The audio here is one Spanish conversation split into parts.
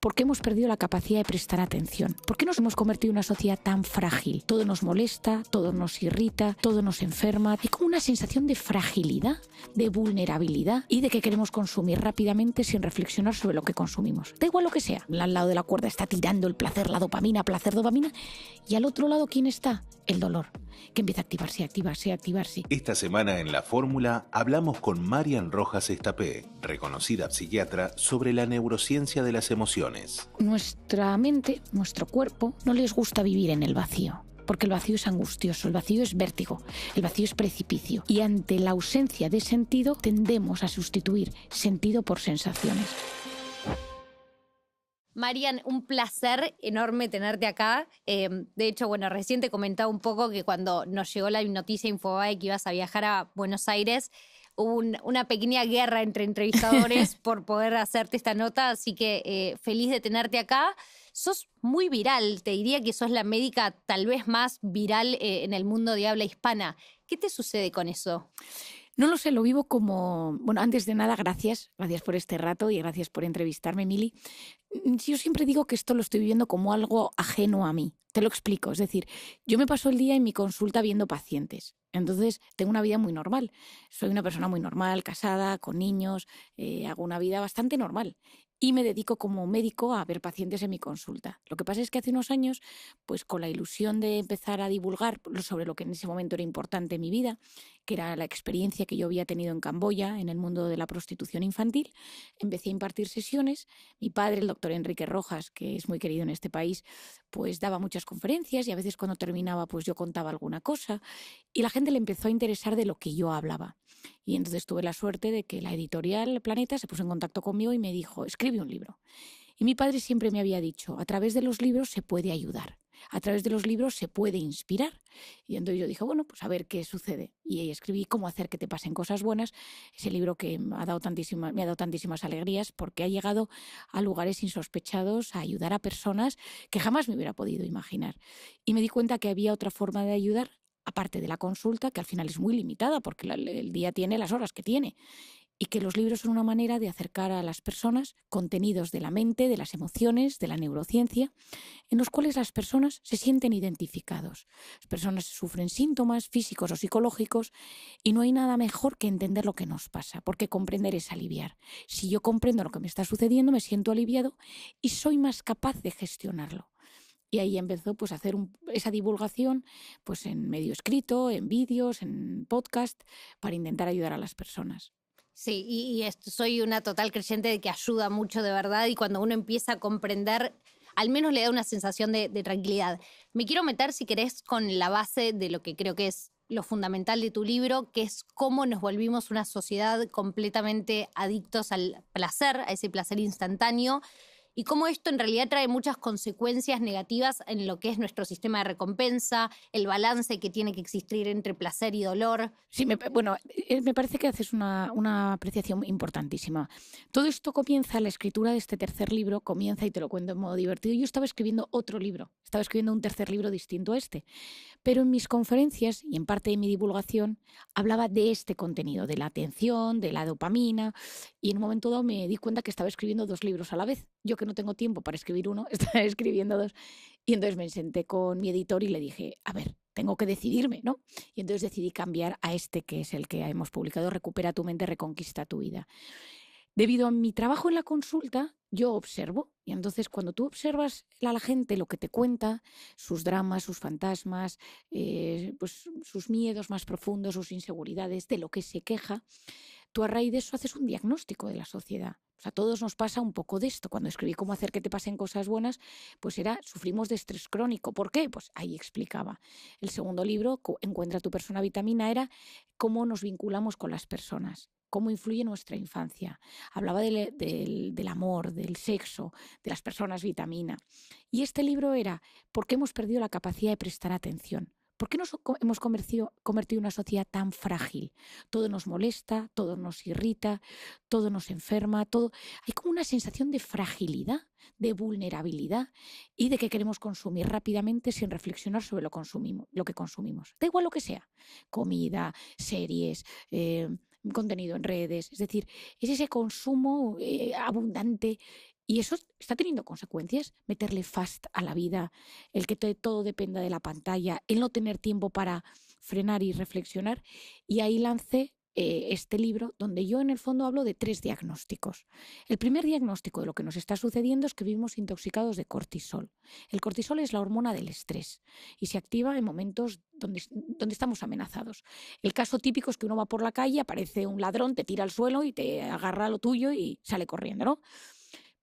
¿Por qué hemos perdido la capacidad de prestar atención? ¿Por qué nos hemos convertido en una sociedad tan frágil? Todo nos molesta, todo nos irrita, todo nos enferma. Hay como una sensación de fragilidad, de vulnerabilidad y de que queremos consumir rápidamente sin reflexionar sobre lo que consumimos. Da igual lo que sea. Al lado de la cuerda está tirando el placer, la dopamina, placer, dopamina. Y al otro lado, ¿quién está? El dolor, que empieza a activarse, activarse, activarse. Esta semana en La Fórmula hablamos con Marian Rojas Estapé, reconocida psiquiatra, sobre la neurociencia de las emociones. Nuestra mente, nuestro cuerpo, no les gusta vivir en el vacío. Porque el vacío es angustioso, el vacío es vértigo, el vacío es precipicio. Y ante la ausencia de sentido tendemos a sustituir sentido por sensaciones. Marian, un placer enorme tenerte acá. De hecho, recién te comentaba un poco que cuando nos llegó la noticia Infobae que ibas a viajar a Buenos Aires, hubo una pequeña guerra entre entrevistadores por poder hacerte esta nota, así que feliz de tenerte acá. Sos muy viral, te diría que sos la médica tal vez más viral en el mundo de habla hispana. ¿Qué te sucede con eso? No lo sé, lo vivo como... Bueno, antes de nada, gracias por este rato y gracias por entrevistarme, Mili. Yo siempre digo que esto lo estoy viviendo como algo ajeno a mí. Te lo explico. Es decir, yo me paso el día en mi consulta viendo pacientes. Entonces, tengo una vida muy normal. Soy una persona muy normal, casada, con niños, hago una vida bastante normal. Y me dedico como médico a ver pacientes en mi consulta. Lo que pasa es que hace unos años, pues con la ilusión de empezar a divulgar sobre lo que en ese momento era importante en mi vida, que era la experiencia que yo había tenido en Camboya, en el mundo de la prostitución infantil, empecé a impartir sesiones. Mi padre, el doctor Enrique Rojas, que es muy querido en este país, pues daba muchas conferencias y a veces cuando terminaba pues yo contaba alguna cosa y la gente le empezó a interesar de lo que yo hablaba. Y entonces tuve la suerte de que la editorial Planeta se puso en contacto conmigo y me dijo, escribe un libro. Y mi padre siempre me había dicho, a través de los libros se puede ayudar, a través de los libros se puede inspirar. Y entonces yo dije, bueno, pues a ver qué sucede. Y escribí Cómo hacer que te pasen cosas buenas, ese libro que me ha dado tantísimas alegrías porque ha llegado a lugares insospechados, a ayudar a personas que jamás me hubiera podido imaginar. Y me di cuenta que había otra forma de ayudar, aparte de la consulta, que al final es muy limitada porque el día tiene las horas que tiene. Y que los libros son una manera de acercar a las personas contenidos de la mente, de las emociones, de la neurociencia, en los cuales las personas se sienten identificados. Las personas sufren síntomas físicos o psicológicos y no hay nada mejor que entender lo que nos pasa, porque comprender es aliviar. Si yo comprendo lo que me está sucediendo, me siento aliviado y soy más capaz de gestionarlo. Y ahí empezó pues, a hacer esa divulgación pues, en medio escrito, en vídeos, en podcast, para intentar ayudar a las personas. Sí, soy una total creyente de que ayuda mucho de verdad y cuando uno empieza a comprender, al menos le da una sensación de tranquilidad. Me quiero meter, si querés, con la base de lo que creo que es lo fundamental de tu libro, que es cómo nos volvimos una sociedad completamente adictos al placer, a ese placer instantáneo, y cómo esto en realidad trae muchas consecuencias negativas en lo que es nuestro sistema de recompensa, el balance que tiene que existir entre placer y dolor. Sí, me parece que haces una apreciación importantísima. Todo esto comienza, la escritura de este tercer libro comienza, y te lo cuento en modo divertido. Yo estaba escribiendo otro libro, estaba escribiendo un tercer libro distinto a este, pero en mis conferencias y en parte de mi divulgación hablaba de este contenido, de la atención, de la dopamina, y en un momento dado me di cuenta que estaba escribiendo dos libros a la vez. Yo que no tengo tiempo para escribir uno, estaba escribiendo dos. Y entonces me senté con mi editor y le dije, a ver, tengo que decidirme, ¿no? Y entonces decidí cambiar a este, que es el que hemos publicado, Recupera tu mente, reconquista tu vida. Debido a mi trabajo en la consulta, yo observo. Y entonces cuando tú observas a la gente lo que te cuenta, sus dramas, sus fantasmas, pues sus miedos más profundos, sus inseguridades, de lo que se queja, tú a raíz de eso haces un diagnóstico de la sociedad. O sea, a todos nos pasa un poco de esto. Cuando escribí Cómo hacer que te pasen cosas buenas, pues sufrimos de estrés crónico. ¿Por qué? Pues ahí explicaba. El segundo libro, Encuentra tu persona vitamina, era cómo nos vinculamos con las personas, cómo influye nuestra infancia. Hablaba del amor, del sexo, de las personas vitamina. Y este libro era ¿por qué hemos perdido la capacidad de prestar atención? ¿Por qué nos hemos convertido en una sociedad tan frágil? Todo nos molesta, todo nos irrita, todo nos enferma, todo. Hay como una sensación de fragilidad, de vulnerabilidad y de que queremos consumir rápidamente sin reflexionar sobre lo que consumimos. Da igual lo que sea, comida, series, contenido en redes. Es decir, es ese consumo abundante Y eso está teniendo consecuencias, meterle fast a la vida, el que todo dependa de la pantalla, el no tener tiempo para frenar y reflexionar. Y ahí lancé este libro donde yo en el fondo hablo de 3 diagnósticos. El primer diagnóstico de lo que nos está sucediendo es que vivimos intoxicados de cortisol. El cortisol es la hormona del estrés y se activa en momentos donde estamos amenazados. El caso típico es que uno va por la calle, aparece un ladrón, te tira al suelo y te agarra lo tuyo y sale corriendo, ¿no?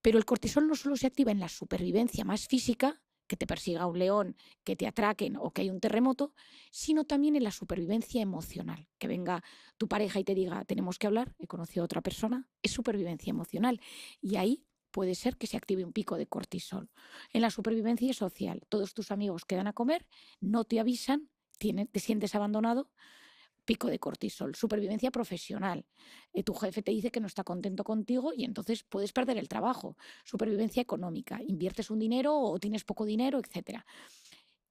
Pero el cortisol no solo se activa en la supervivencia más física, que te persiga un león, que te atraquen o que hay un terremoto, sino también en la supervivencia emocional. Que venga tu pareja y te diga, tenemos que hablar, he conocido a otra persona, es supervivencia emocional. Y ahí puede ser que se active un pico de cortisol. En la supervivencia social, todos tus amigos quedan a comer, no te avisan, te sientes abandonado, pico de cortisol. Supervivencia profesional. Tu jefe te dice que no está contento contigo y entonces puedes perder el trabajo. Supervivencia económica. Inviertes un dinero o tienes poco dinero, etc.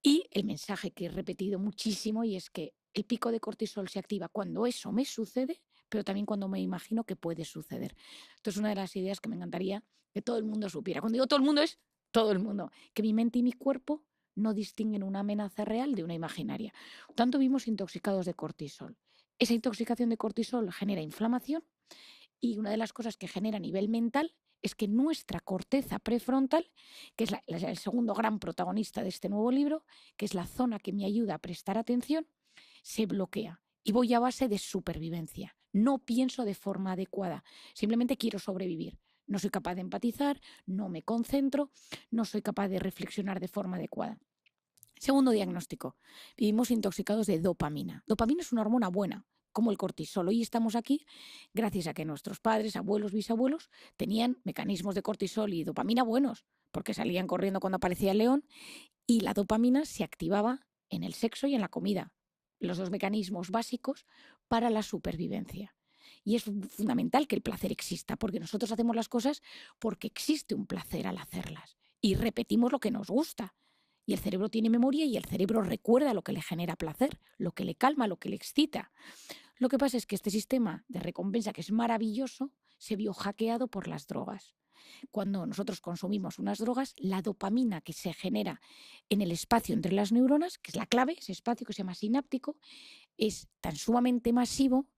Y el mensaje que he repetido muchísimo y es que el pico de cortisol se activa cuando eso me sucede, pero también cuando me imagino que puede suceder. Esto es una de las ideas que me encantaría que todo el mundo supiera. Cuando digo todo el mundo es todo el mundo. Que mi mente y mi cuerpo no distinguen una amenaza real de una imaginaria. Por tanto, vivimos intoxicados de cortisol. Esa intoxicación de cortisol genera inflamación y una de las cosas que genera a nivel mental es que nuestra corteza prefrontal, que es el segundo gran protagonista de este nuevo libro, que es la zona que me ayuda a prestar atención, se bloquea. Y voy a base de supervivencia. No pienso de forma adecuada. Simplemente quiero sobrevivir. No soy capaz de empatizar, no me concentro, no soy capaz de reflexionar de forma adecuada. Segundo diagnóstico, vivimos intoxicados de dopamina. Dopamina es una hormona buena, como el cortisol. Hoy estamos aquí gracias a que nuestros padres, abuelos, bisabuelos tenían mecanismos de cortisol y dopamina buenos, porque salían corriendo cuando aparecía el león y la dopamina se activaba en el sexo y en la comida. Los 2 mecanismos básicos para la supervivencia. Y es fundamental que el placer exista, porque nosotros hacemos las cosas porque existe un placer al hacerlas. Y repetimos lo que nos gusta. Y el cerebro tiene memoria y el cerebro recuerda lo que le genera placer, lo que le calma, lo que le excita. Lo que pasa es que este sistema de recompensa, que es maravilloso, se vio hackeado por las drogas. Cuando nosotros consumimos unas drogas, la dopamina que se genera en el espacio entre las neuronas, que es la clave, ese espacio que se llama sináptico, es tan sumamente masivo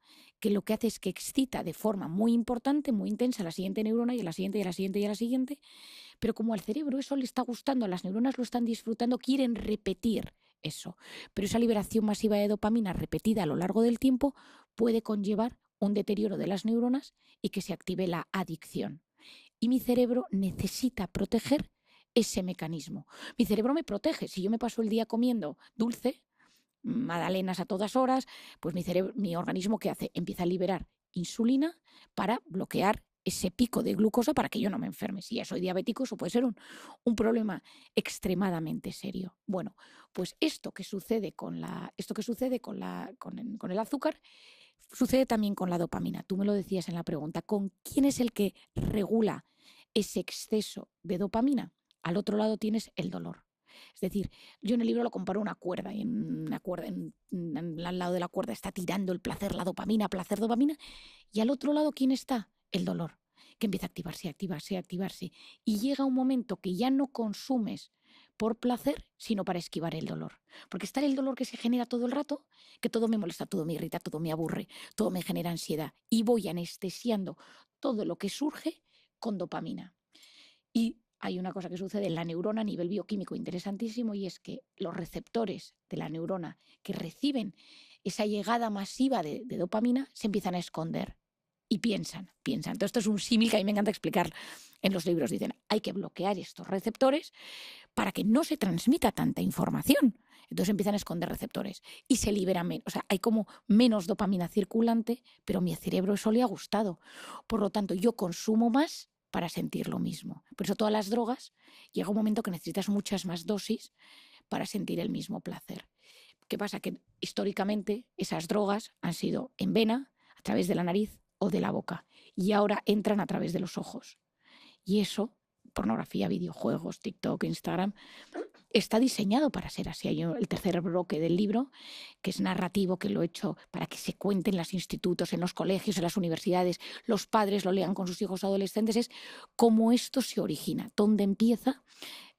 que lo que hace es que excita de forma muy importante, muy intensa a la siguiente neurona y a la siguiente y a la siguiente y a la siguiente, pero como al cerebro eso le está gustando, las neuronas lo están disfrutando, quieren repetir eso. Pero esa liberación masiva de dopamina repetida a lo largo del tiempo puede conllevar un deterioro de las neuronas y que se active la adicción. Y mi cerebro necesita proteger ese mecanismo. Mi cerebro me protege. Si yo me paso el día comiendo dulce, magdalenas a todas horas, pues mi organismo, ¿qué hace? Empieza a liberar insulina para bloquear ese pico de glucosa para que yo no me enferme. Si ya soy diabético, eso puede ser un problema extremadamente serio. Bueno, pues esto que sucede con el azúcar sucede también con la dopamina. Tú me lo decías en la pregunta. ¿Con quién es el que regula ese exceso de dopamina? Al otro lado tienes el dolor. Es decir, yo en el libro lo comparo a una cuerda y al lado de la cuerda está tirando el placer, la dopamina, placer, dopamina, y al otro lado, ¿quién está? El dolor, que empieza a activarse, activarse, activarse, y llega un momento que ya no consumes por placer, sino para esquivar el dolor. Porque está el dolor que se genera todo el rato, que todo me molesta, todo me irrita, todo me aburre, todo me genera ansiedad, y voy anestesiando todo lo que surge con dopamina. Y hay una cosa que sucede en la neurona a nivel bioquímico interesantísimo, y es que los receptores de la neurona que reciben esa llegada masiva de dopamina se empiezan a esconder y piensan. Entonces esto es un símil que a mí me encanta explicar en los libros. Dicen, hay que bloquear estos receptores para que no se transmita tanta información. Entonces empiezan a esconder receptores y se liberan menos. O sea, hay como menos dopamina circulante, pero a mi cerebro eso le ha gustado. Por lo tanto, yo consumo más para sentir lo mismo. Por eso todas las drogas, llega un momento que necesitas muchas más dosis para sentir el mismo placer. ¿Qué pasa? Que históricamente esas drogas han sido en vena, a través de la nariz o de la boca, y ahora entran a través de los ojos. Y eso, pornografía, videojuegos, TikTok, Instagram, está diseñado para ser así. Hay el tercer bloque del libro, que es narrativo, que lo he hecho para que se cuente en los institutos, en los colegios, en las universidades, los padres lo lean con sus hijos adolescentes, es cómo esto se origina, dónde empieza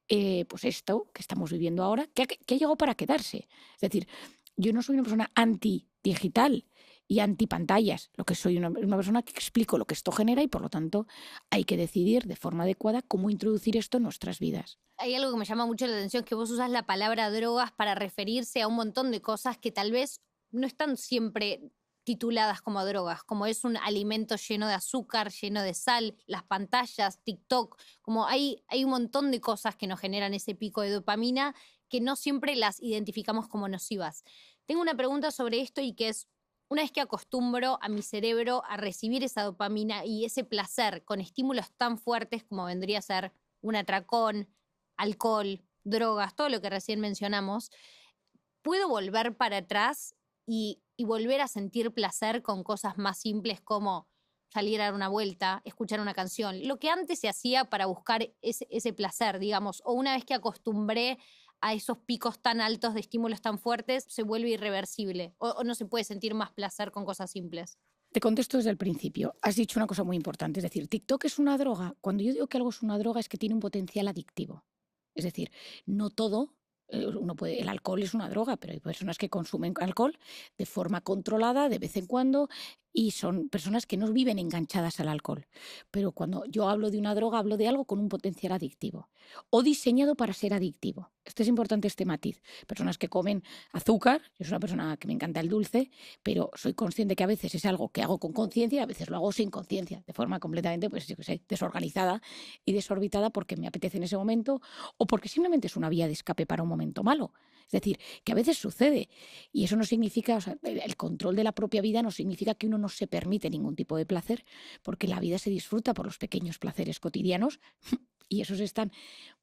pues esto que estamos viviendo ahora, que ha llegado para quedarse. Es decir, yo no soy una persona anti-digital y anti-pantallas, lo que soy una persona que explico lo que esto genera y por lo tanto hay que decidir de forma adecuada cómo introducir esto en nuestras vidas. Hay algo que me llama mucho la atención, que vos usás la palabra drogas para referirse a un montón de cosas que tal vez no están siempre tituladas como drogas, como es un alimento lleno de azúcar, lleno de sal, las pantallas, TikTok, como hay un montón de cosas que nos generan ese pico de dopamina que no siempre las identificamos como nocivas. Tengo una pregunta sobre esto y que es, una vez que acostumbro a mi cerebro a recibir esa dopamina y ese placer con estímulos tan fuertes como vendría a ser un atracón, alcohol, drogas, todo lo que recién mencionamos, ¿puedo volver para atrás y volver a sentir placer con cosas más simples como salir a dar una vuelta, escuchar una canción? Lo que antes se hacía para buscar ese placer, digamos, o una vez que acostumbré a esos picos tan altos de estímulos tan fuertes, se vuelve irreversible o no se puede sentir más placer con cosas simples. Te contesto desde el principio. Has dicho una cosa muy importante, es decir, TikTok es una droga. Cuando yo digo que algo es una droga es que tiene un potencial adictivo. Es decir, no todo, el alcohol es una droga, pero hay personas que consumen alcohol de forma controlada, de vez en cuando, y son personas que no viven enganchadas al alcohol. Pero cuando yo hablo de una droga, hablo de algo con un potencial adictivo o diseñado para ser adictivo. Esto es importante, este matiz. Personas que comen azúcar, yo soy una persona que me encanta el dulce, pero soy consciente que a veces es algo que hago con conciencia y a veces lo hago sin conciencia, de forma completamente, pues yo qué sé, desorganizada y desorbitada porque me apetece en ese momento o porque simplemente es una vía de escape para un momento malo. Es decir, que a veces sucede y eso no significa, o sea, el control de la propia vida no significa que uno no se permite ningún tipo de placer, porque la vida se disfruta por los pequeños placeres cotidianos y esos están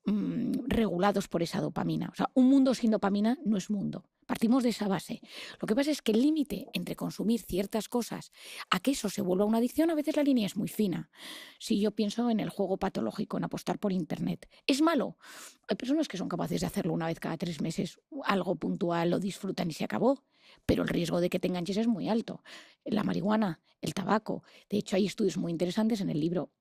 regulados por esa dopamina. O sea, un mundo sin dopamina no es mundo. Partimos de esa base. Lo que pasa es que el límite entre consumir ciertas cosas a que eso se vuelva una adicción, a veces la línea es muy fina. Si yo pienso en el juego patológico, en apostar por Internet, ¿es malo? Hay personas que son capaces de hacerlo una vez cada 3 meses, algo puntual, lo disfrutan y se acabó. Pero el riesgo de que te enganches es muy alto. La marihuana, el tabaco. De hecho, hay estudios muy interesantes en el libro.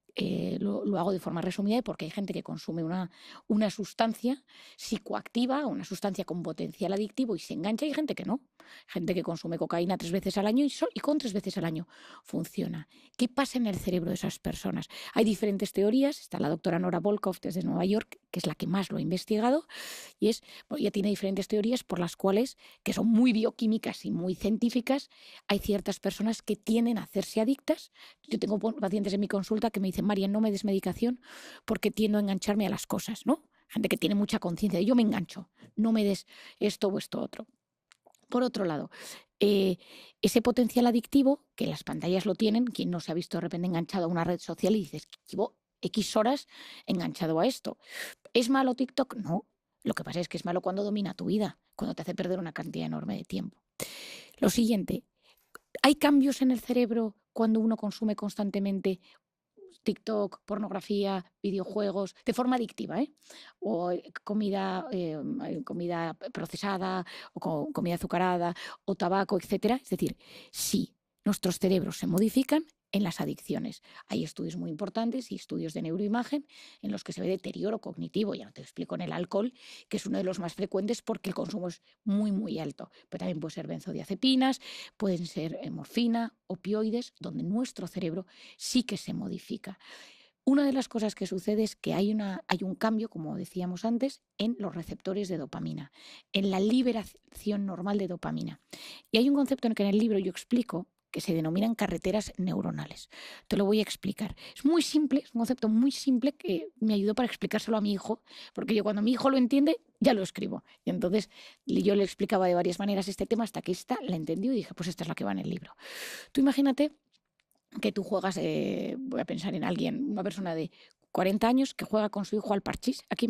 Lo hago de forma resumida porque hay gente que consume una sustancia psicoactiva, una sustancia con potencial adictivo y se engancha, y hay gente que no. Gente que consume cocaína 3 veces al año y con 3 veces al año funciona. ¿Qué pasa en el cerebro de esas personas? Hay diferentes teorías. Está la doctora Nora Volkow desde Nueva York, que es la que más lo ha investigado, y ella tiene diferentes teorías por las cuales, que son muy bioquímicas y muy científicas, hay ciertas personas que tienden a hacerse adictas. Yo tengo pacientes en mi consulta que me dicen: María, no me des medicación porque tiendo a engancharme a las cosas, ¿no? Gente que tiene mucha conciencia de yo me engancho, no me des esto o esto otro. Por otro lado, ese potencial adictivo, que las pantallas lo tienen, quien no se ha visto de repente enganchado a una red social y dices, llevo X horas enganchado a esto. ¿Es malo TikTok? No. Lo que pasa es que es malo cuando domina tu vida, cuando te hace perder una cantidad enorme de tiempo. Lo siguiente, ¿hay cambios en el cerebro cuando uno consume constantemente TikTok, pornografía, videojuegos, de forma adictiva, o comida procesada, o comida azucarada, o tabaco, etcétera? Es decir, sí, nuestros cerebros se modifican en las adicciones. Hay estudios muy importantes y estudios de neuroimagen en los que se ve deterioro cognitivo. Ya no te explico en el alcohol, que es uno de los más frecuentes porque el consumo es muy, muy alto. Pero también puede ser benzodiazepinas, pueden ser morfina, opioides, donde nuestro cerebro sí que se modifica. Una de las cosas que sucede es que hay un cambio, como decíamos antes, en los receptores de dopamina, en la liberación normal de dopamina. Y hay un concepto en el que en el libro yo explico que se denominan carreteras neuronales. Te lo voy a explicar. Es muy simple, es un concepto muy simple que me ayudó para explicárselo a mi hijo, porque yo cuando mi hijo lo entiende, ya lo escribo. Y entonces yo le explicaba de varias maneras este tema hasta que esta la entendió y dije, pues esta es la que va en el libro. Tú imagínate que tú juegas, voy a pensar en alguien, una persona de 40 años que juega con su hijo al parchís. ¿Aquí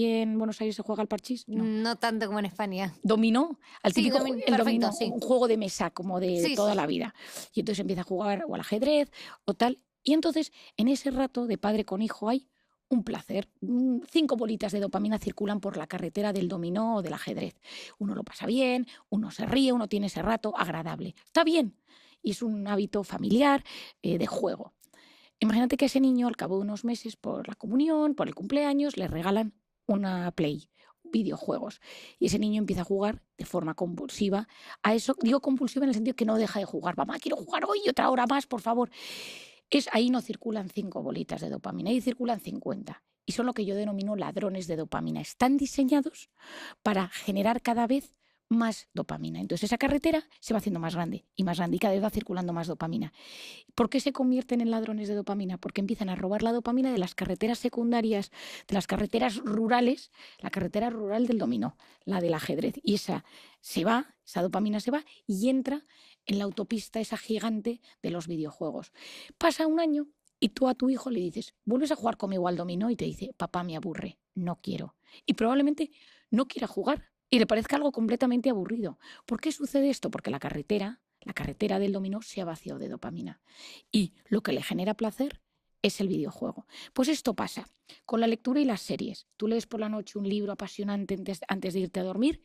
en Buenos Aires se juega al parchís? No tanto como en España. Dominó, al típico perfecto, dominó, sí. un juego de mesa como de toda la vida. Y entonces empieza a jugar o al ajedrez o tal. Y entonces en ese rato de padre con hijo hay un placer. 5 bolitas de dopamina circulan por la carretera del dominó o del ajedrez. Uno lo pasa bien, uno se ríe, uno tiene ese rato agradable. Está bien. Y es un hábito familiar de juego. Imagínate que a ese niño, al cabo de unos meses, por la comunión, por el cumpleaños, le regalan una Play, videojuegos. Y ese niño empieza a jugar de forma compulsiva a eso. Digo compulsiva en el sentido que no deja de jugar. Mamá, quiero jugar hoy y otra hora más, por favor. Ahí no circulan 5 bolitas de dopamina, ahí circulan 50. Y son lo que yo denomino ladrones de dopamina. Están diseñados para generar cada vez más dopamina. Entonces esa carretera se va haciendo más grande y cada vez va circulando más dopamina. ¿Por qué se convierten en ladrones de dopamina? Porque empiezan a robar la dopamina de las carreteras secundarias, de las carreteras rurales, la carretera rural del dominó, la del ajedrez. Y esa dopamina se va y entra en la autopista esa gigante de los videojuegos. Pasa un año y tú a tu hijo le dices, ¿vuelves a jugar conmigo al dominó? Y te dice, papá, me aburre, no quiero. Y probablemente no quiera jugar y le parezca algo completamente aburrido. ¿Por qué sucede esto? Porque la carretera del dominó se ha vaciado de dopamina. Y lo que le genera placer es el videojuego. Pues esto pasa con la lectura y las series. Tú lees por la noche un libro apasionante antes de irte a dormir,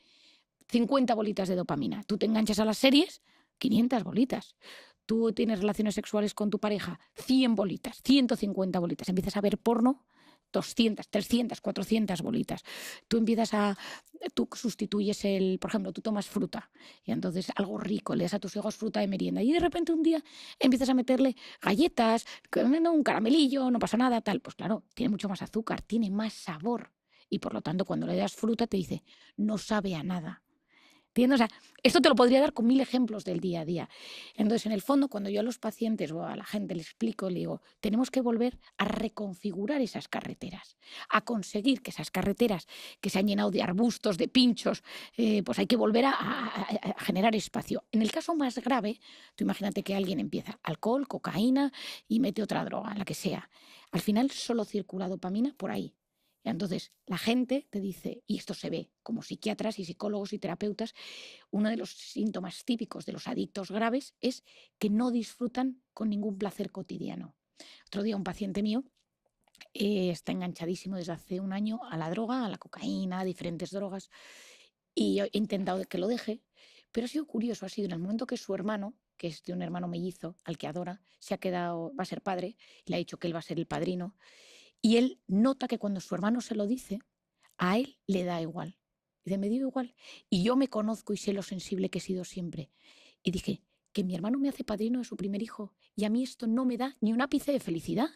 50 bolitas de dopamina. Tú te enganchas a las series, 500 bolitas. Tú tienes relaciones sexuales con tu pareja, 100 bolitas, 150 bolitas. Empiezas a ver porno, 200, 300, 400 bolitas. Tú sustituyes por ejemplo, tú tomas fruta y entonces algo rico, le das a tus hijos fruta de merienda y de repente un día empiezas a meterle galletas, un caramelillo, no pasa nada, tal. Pues claro, tiene mucho más azúcar, tiene más sabor y por lo tanto cuando le das fruta te dice, no sabe a nada. ¿Entiendes? O sea, esto te lo podría dar con 1000 ejemplos del día a día. Entonces, en el fondo, cuando yo a los pacientes o a la gente les explico, le digo, tenemos que volver a reconfigurar esas carreteras, a conseguir que esas carreteras que se han llenado de arbustos, de pinchos, pues hay que volver a generar espacio. En el caso más grave, tú imagínate que alguien empieza alcohol, cocaína y mete otra droga, la que sea. Al final solo circula dopamina por ahí. Entonces, la gente te dice, y esto se ve como psiquiatras y psicólogos y terapeutas, uno de los síntomas típicos de los adictos graves es que no disfrutan con ningún placer cotidiano. Otro día un paciente mío está enganchadísimo desde hace un año a la droga, a la cocaína, a diferentes drogas, y he intentado que lo deje, pero ha sido curioso, en el momento que su hermano, que es de un hermano mellizo al que adora, va a ser padre, y le ha dicho que él va a ser el padrino, y él nota que cuando su hermano se lo dice, a él le da igual. Dice, me dio igual. Y yo me conozco y sé lo sensible que he sido siempre. Y dije, que mi hermano me hace padrino de su primer hijo y a mí esto no me da ni un ápice de felicidad.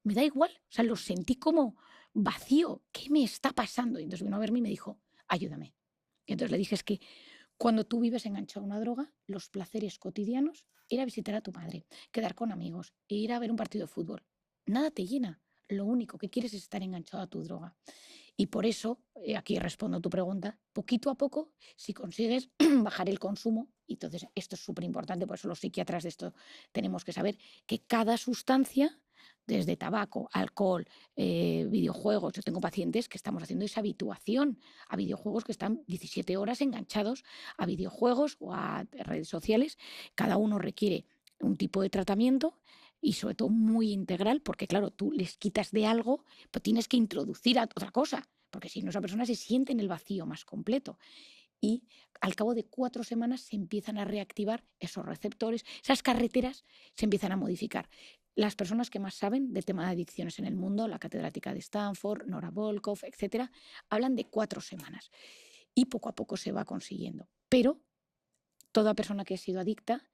Me da igual. O sea, lo sentí como vacío. ¿Qué me está pasando? Y entonces vino a verme y me dijo, ayúdame. Y entonces le dije, es que cuando tú vives enganchado a una droga, los placeres cotidianos, ir a visitar a tu madre, quedar con amigos, ir a ver un partido de fútbol, nada te llena. Lo único que quieres es estar enganchado a tu droga. Y por eso, aquí respondo a tu pregunta, poquito a poco, si consigues bajar el consumo, y entonces esto es súper importante, por eso los psiquiatras de esto tenemos que saber que cada sustancia, desde tabaco, alcohol, videojuegos, yo tengo pacientes que estamos haciendo esa habituación a videojuegos que están 17 horas enganchados a videojuegos o a redes sociales, cada uno requiere un tipo de tratamiento y sobre todo muy integral, porque claro, tú les quitas de algo, pero tienes que introducir a otra cosa, porque si no esa persona se siente en el vacío más completo. Y al cabo de 4 semanas se empiezan a reactivar esos receptores, esas carreteras se empiezan a modificar. Las personas que más saben del tema de adicciones en el mundo, la catedrática de Stanford, Nora Volkoff, etcétera, hablan de 4 semanas. Y poco a poco se va consiguiendo. Pero toda persona que ha sido adicta,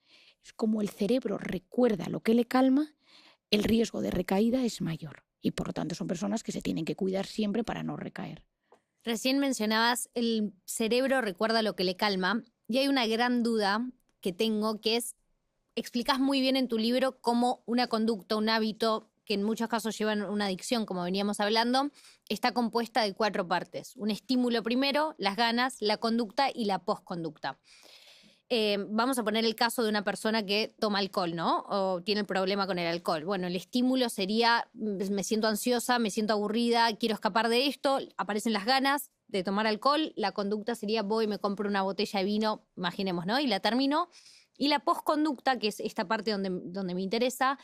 es como el cerebro recuerda lo que le calma, el riesgo de recaída es mayor. Y por lo tanto son personas que se tienen que cuidar siempre para no recaer. Recién mencionabas el cerebro recuerda lo que le calma y hay una gran duda que tengo que es, explicas muy bien en tu libro cómo una conducta, un hábito que en muchos casos llevan una adicción, como veníamos hablando, está compuesta de 4 partes. Un estímulo primero, las ganas, la conducta y la postconducta. Vamos a poner el caso de una persona que toma alcohol, ¿no? O tiene el problema con el alcohol. Bueno, el estímulo sería, me siento ansiosa, me siento aburrida, quiero escapar de esto, aparecen las ganas de tomar alcohol, la conducta sería voy, me compro una botella de vino, imaginemos, ¿no? Y la termino. Y la postconducta, que es esta parte donde me interesa,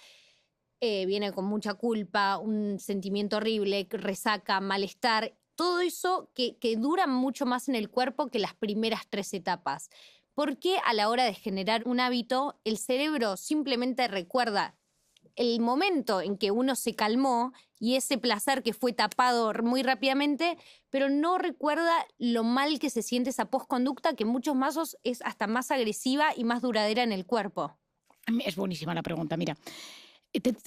viene con mucha culpa, un sentimiento horrible, resaca, malestar, todo eso que dura mucho más en el cuerpo que las primeras 3 etapas. ¿Por qué a la hora de generar un hábito el cerebro simplemente recuerda el momento en que uno se calmó y ese placer que fue tapado muy rápidamente, pero no recuerda lo mal que se siente esa postconducta, que en muchos casos es hasta más agresiva y más duradera en el cuerpo? Es buenísima la pregunta, mira.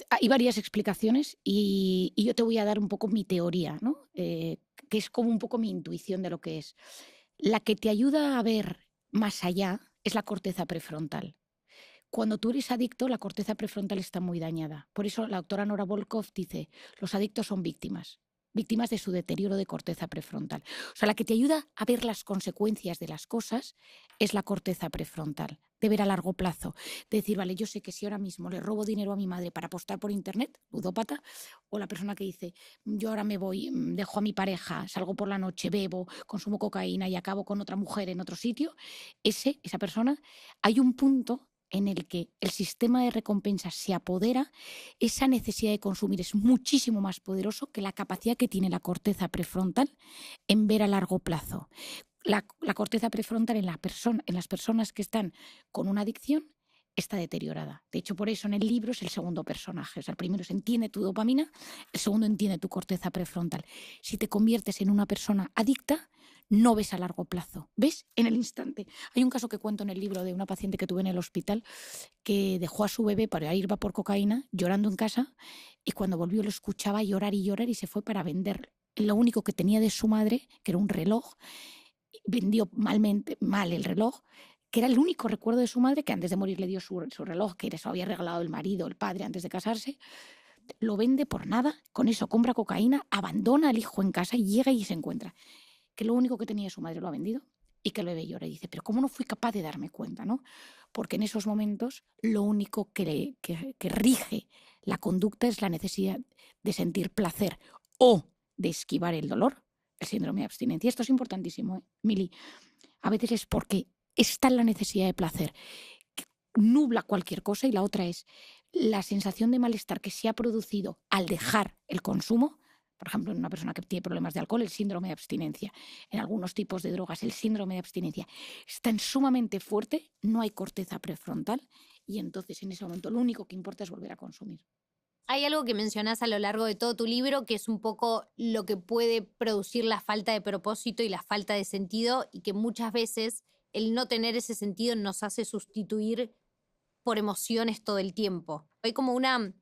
Hay varias explicaciones y yo te voy a dar un poco mi teoría, ¿no? Que es como un poco mi intuición de lo que es. La que te ayuda a ver más allá es la corteza prefrontal. Cuando tú eres adicto, la corteza prefrontal está muy dañada. Por eso la doctora Nora Volkow dice, los adictos son víctimas de su deterioro de corteza prefrontal. O sea, la que te ayuda a ver las consecuencias de las cosas es la corteza prefrontal, de ver a largo plazo, de decir, vale, yo sé que si ahora mismo le robo dinero a mi madre para apostar por internet, ludópata, o la persona que dice, yo ahora me voy, dejo a mi pareja, salgo por la noche, bebo, consumo cocaína y acabo con otra mujer en otro sitio, esa persona, hay un punto en el que el sistema de recompensas se apodera, esa necesidad de consumir es muchísimo más poderoso que la capacidad que tiene la corteza prefrontal en ver a largo plazo. La corteza prefrontal en las personas que están con una adicción está deteriorada. De hecho, por eso en el libro es el segundo personaje. O sea, el primero es entiende tu dopamina, el segundo entiende tu corteza prefrontal. Si te conviertes en una persona adicta, no ves a largo plazo, ves en el instante. Hay un caso que cuento en el libro de una paciente que tuve en el hospital que dejó a su bebé para ir por cocaína, llorando en casa, y cuando volvió lo escuchaba llorar y se fue para vender lo único que tenía de su madre, que era un reloj. Vendió mal el reloj, que era el único recuerdo de su madre, que antes de morir le dio su reloj, que eso había regalado el marido, el padre, antes de casarse. Lo vende por nada, con eso compra cocaína, abandona al hijo en casa y llega y se encuentra que lo único que tenía su madre lo ha vendido y que el bebé llora. Y dice, pero ¿cómo no fui capaz de darme cuenta? ¿No? Porque en esos momentos lo único que rige la conducta es la necesidad de sentir placer o de esquivar el dolor, el síndrome de abstinencia. Esto es importantísimo, Mili. A veces es porque está la necesidad de placer que nubla cualquier cosa, y la otra es la sensación de malestar que se ha producido al dejar el consumo. Por ejemplo, en una persona que tiene problemas de alcohol, el síndrome de abstinencia. En algunos tipos de drogas, el síndrome de abstinencia es tan sumamente fuerte, no hay corteza prefrontal, y entonces en ese momento lo único que importa es volver a consumir. Hay algo que mencionás a lo largo de todo tu libro, que es un poco lo que puede producir la falta de propósito y la falta de sentido, y que muchas veces el no tener ese sentido nos hace sustituir por emociones todo el tiempo. Hay como una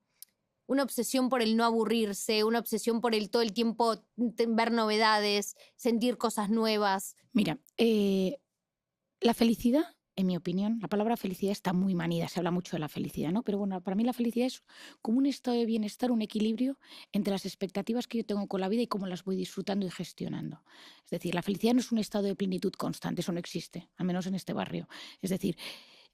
obsesión por el no aburrirse, una obsesión por el todo el tiempo ver novedades, sentir cosas nuevas. Mira, la felicidad, en mi opinión, la palabra felicidad está muy manida, se habla mucho de la felicidad, ¿no? Pero bueno, para mí la felicidad es como un estado de bienestar, un equilibrio entre las expectativas que yo tengo con la vida y cómo las voy disfrutando y gestionando. Es decir, la felicidad no es un estado de plenitud constante, eso no existe, al menos en este barrio. Es decir,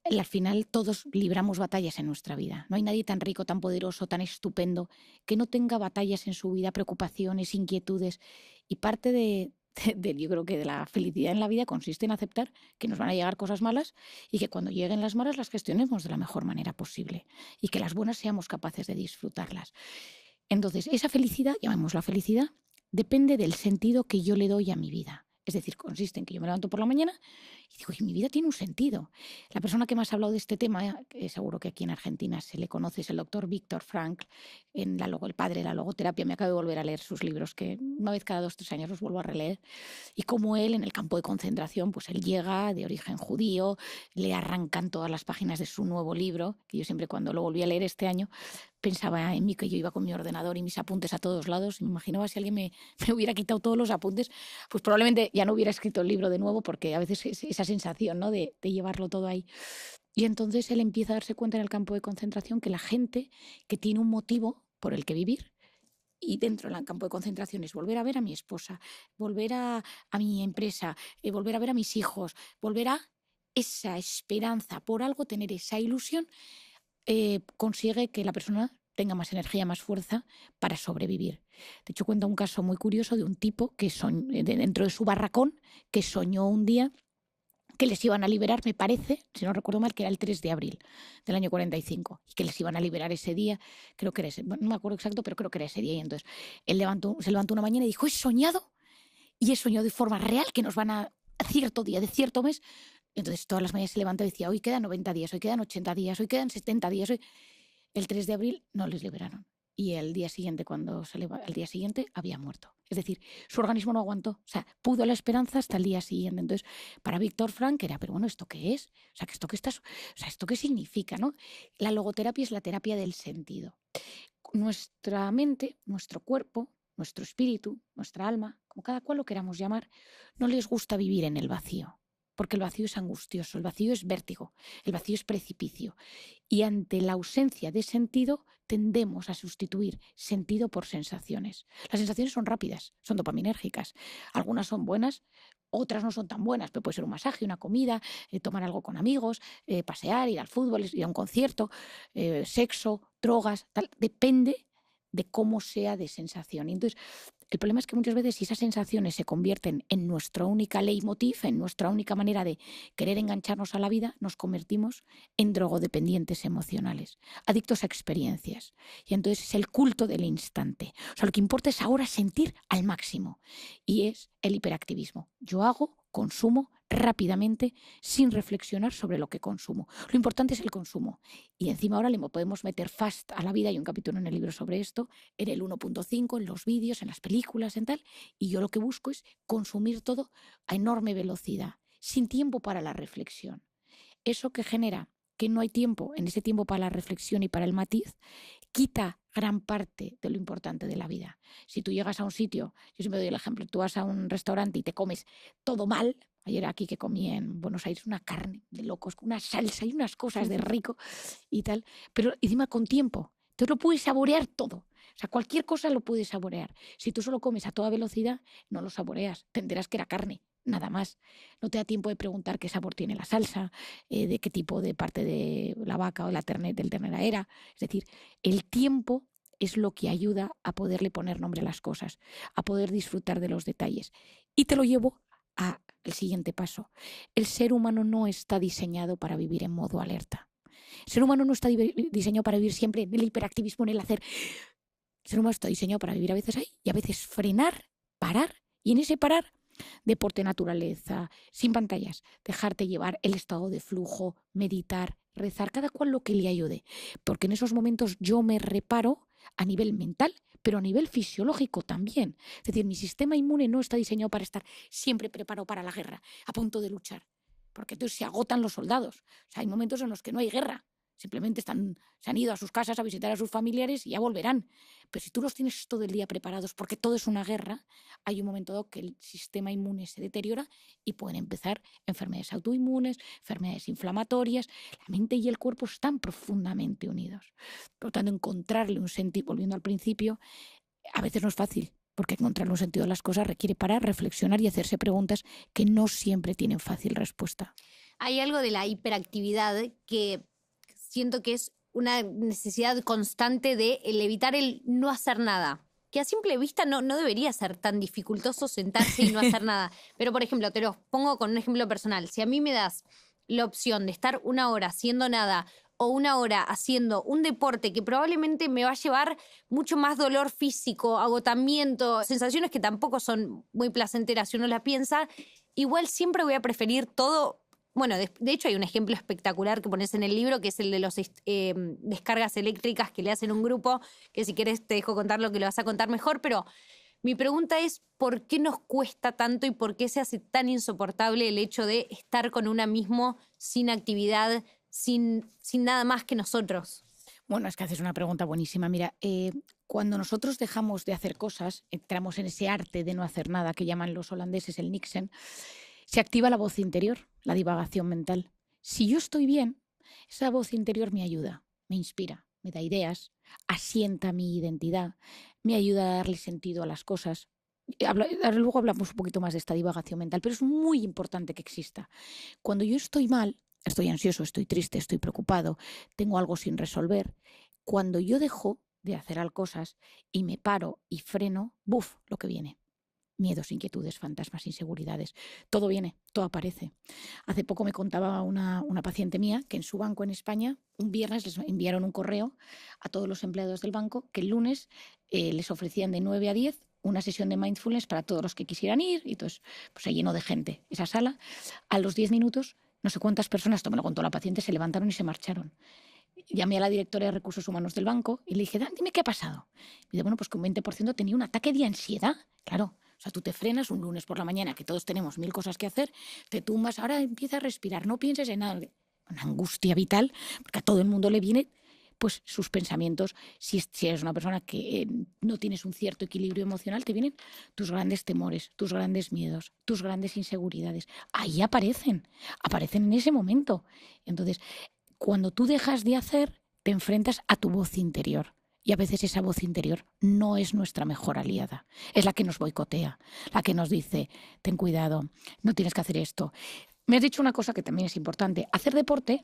al final todos libramos batallas en nuestra vida. No hay nadie tan rico, tan poderoso, tan estupendo, que no tenga batallas en su vida, preocupaciones, inquietudes. Y parte yo creo que de la felicidad en la vida consiste en aceptar que nos van a llegar cosas malas y que cuando lleguen las malas las gestionemos de la mejor manera posible y que las buenas seamos capaces de disfrutarlas. Entonces, esa felicidad, llamémosla felicidad, depende del sentido que yo le doy a mi vida. Es decir, consiste en que yo me levanto por la mañana y digo, mi vida tiene un sentido. La persona que más ha hablado de este tema, seguro que aquí en Argentina se le conoce, es el doctor Víctor Frankl, el padre de la logoterapia. Me acabo de volver a leer sus libros, que una vez cada 2 o 3 años los vuelvo a releer. Y como él, en el campo de concentración, pues él llega de origen judío, le arrancan todas las páginas de su nuevo libro, que yo siempre cuando lo volví a leer este año, pensaba en mí, que yo iba con mi ordenador y mis apuntes a todos lados, y me imaginaba si alguien me hubiera quitado todos los apuntes, pues probablemente ya no hubiera escrito el libro de nuevo, porque a veces esa sensación, ¿no?, de llevarlo todo ahí. Y entonces él empieza a darse cuenta en el campo de concentración que la gente que tiene un motivo por el que vivir, y dentro del campo de concentración es volver a ver a mi esposa, volver a mi empresa, volver a ver a mis hijos, volver a esa esperanza por algo, tener esa ilusión, consigue que la persona tenga más energía, más fuerza para sobrevivir. De hecho, cuenta un caso muy curioso de un tipo que dentro de su barracón, que soñó un día que les iban a liberar, me parece, si no recuerdo mal, que era el 3 de abril del año 45, y que les iban a liberar ese día, creo que era ese, bueno, no me acuerdo exacto, pero creo que era ese día. Y entonces él se levantó una mañana y dijo, he soñado de forma real que nos van a cierto día de cierto mes. Entonces todas las mañanas se levantó y decía, hoy quedan 90 días, hoy quedan 80 días, hoy quedan 70 días. El 3 de abril no les liberaron. Y el día siguiente, al día siguiente, había muerto. Es decir, su organismo no aguantó. O sea, pudo la esperanza hasta el día siguiente. Entonces, para Víctor Frank era, pero bueno, ¿esto qué es? O sea, ¿esto qué significa, no? La logoterapia es la terapia del sentido. Nuestra mente, nuestro cuerpo, nuestro espíritu, nuestra alma, como cada cual lo queramos llamar, no les gusta vivir en el vacío. Porque el vacío es angustioso, el vacío es vértigo, el vacío es precipicio. Y ante la ausencia de sentido, tendemos a sustituir sentido por sensaciones. Las sensaciones son rápidas, son dopaminérgicas. Algunas son buenas, otras no son tan buenas, pero puede ser un masaje, una comida, tomar algo con amigos, pasear, ir al fútbol, ir a un concierto, sexo, drogas, tal. Depende de cómo sea de sensación. Y entonces, el problema es que muchas veces si esas sensaciones se convierten en nuestra única leitmotiv, en nuestra única manera de querer engancharnos a la vida, nos convertimos en drogodependientes emocionales, adictos a experiencias. Y entonces es el culto del instante. O sea, lo que importa es ahora sentir al máximo. Y es el hiperactivismo. Yo hago, consumo rápidamente sin reflexionar sobre lo que consumo. Lo importante es el consumo. Y encima ahora le podemos meter fast a la vida. Hay un capítulo en el libro sobre esto, en el 1.5, en los vídeos, en las películas, en tal. Y yo lo que busco es consumir todo a enorme velocidad, sin tiempo para la reflexión. Eso que genera que no hay tiempo, en ese tiempo para la reflexión y para el matiz, quita gran parte de lo importante de la vida. Si tú llegas a un sitio, yo siempre doy el ejemplo, tú vas a un restaurante y te comes todo mal. Ayer aquí que comí en Buenos Aires una carne de locos, una salsa y unas cosas de rico y tal, pero encima con tiempo. Entonces lo puedes saborear todo. O sea, cualquier cosa lo puedes saborear. Si tú solo comes a toda velocidad, no lo saboreas. Te enteras que era carne, nada más. No te da tiempo de preguntar qué sabor tiene la salsa, de qué tipo de parte de la vaca o del ternera era. Es decir, el tiempo es lo que ayuda a poderle poner nombre a las cosas, a poder disfrutar de los detalles. Y te lo llevo al siguiente paso. El ser humano no está diseñado para vivir en modo alerta. El ser humano no está diseñado para vivir siempre en el hiperactivismo, en el hacer. El ser humano está diseñado para vivir a veces ahí y a veces frenar, parar. Y en ese parar, deporte, naturaleza, sin pantallas, dejarte llevar, el estado de flujo, meditar, rezar, cada cual lo que le ayude. Porque en esos momentos yo me reparo a nivel mental, pero a nivel fisiológico también. Es decir, mi sistema inmune no está diseñado para estar siempre preparado para la guerra, a punto de luchar. Porque entonces se agotan los soldados. O sea, hay momentos en los que no hay guerra. Simplemente se han ido a sus casas a visitar a sus familiares y ya volverán. Pero si tú los tienes todo el día preparados, porque todo es una guerra, hay un momento dado que el sistema inmune se deteriora y pueden empezar enfermedades autoinmunes, enfermedades inflamatorias. La mente y el cuerpo están profundamente unidos. Por lo tanto, encontrarle un sentido, volviendo al principio, a veces no es fácil, porque encontrarle un sentido a las cosas requiere parar, reflexionar y hacerse preguntas que no siempre tienen fácil respuesta. Hay algo de la hiperactividad que siento que es una necesidad constante de evitar el no hacer nada. Que a simple vista no debería ser tan dificultoso sentarse y no hacer nada. Pero, por ejemplo, te lo pongo con un ejemplo personal. Si a mí me das la opción de estar 1 hora haciendo nada o 1 hora haciendo un deporte que probablemente me va a llevar mucho más dolor físico, agotamiento, sensaciones que tampoco son muy placenteras si uno la piensa, igual siempre voy a preferir todo. Bueno, de hecho hay un ejemplo espectacular que pones en el libro, que es el de los descargas eléctricas que le hacen un grupo, que si quieres te dejo contar lo que lo vas a contar mejor, pero mi pregunta es, ¿por qué nos cuesta tanto y por qué se hace tan insoportable el hecho de estar con una mismo sin actividad, sin nada más que nosotros? Bueno, es que haces una pregunta buenísima. Mira, cuando nosotros dejamos de hacer cosas, entramos en ese arte de no hacer nada que llaman los holandeses el niksen, se activa la voz interior, la divagación mental. Si yo estoy bien, esa voz interior me ayuda, me inspira, me da ideas, asienta mi identidad, me ayuda a darle sentido a las cosas. Luego hablamos un poquito más de esta divagación mental, pero es muy importante que exista. Cuando yo estoy mal, estoy ansioso, estoy triste, estoy preocupado, tengo algo sin resolver, cuando yo dejo de hacer cosas y me paro y freno, ¡buf!, lo que viene. miedos, inquietudes, fantasmas, inseguridades. Todo viene, todo aparece. Hace poco me contaba una paciente mía que en su banco en España, un viernes les enviaron un correo a todos los empleados del banco que el lunes les ofrecían de 9 a 10 una sesión de mindfulness para todos los que quisieran ir, y entonces pues, se llenó de gente esa sala. A los 10 minutos, no sé cuántas personas, esto me lo contó la paciente, se levantaron y se marcharon. Llamé a la directora de Recursos Humanos del banco y le dije, dime qué ha pasado. Y dice, bueno, pues que un 20% tenía un ataque de ansiedad. Claro, o sea, tú te frenas un lunes por la mañana, que todos tenemos 1000 cosas que hacer, te tumbas, ahora empieza a respirar, no pienses en nada. Una angustia vital, porque a todo el mundo le viene pues sus pensamientos. Si eres una persona que no tienes un cierto equilibrio emocional, te vienen tus grandes temores, tus grandes miedos, tus grandes inseguridades. Ahí aparecen en ese momento. Entonces, cuando tú dejas de hacer, te enfrentas a tu voz interior. Y a veces esa voz interior no es nuestra mejor aliada. Es la que nos boicotea, la que nos dice, ten cuidado, no tienes que hacer esto. Me has dicho una cosa que también es importante. Hacer deporte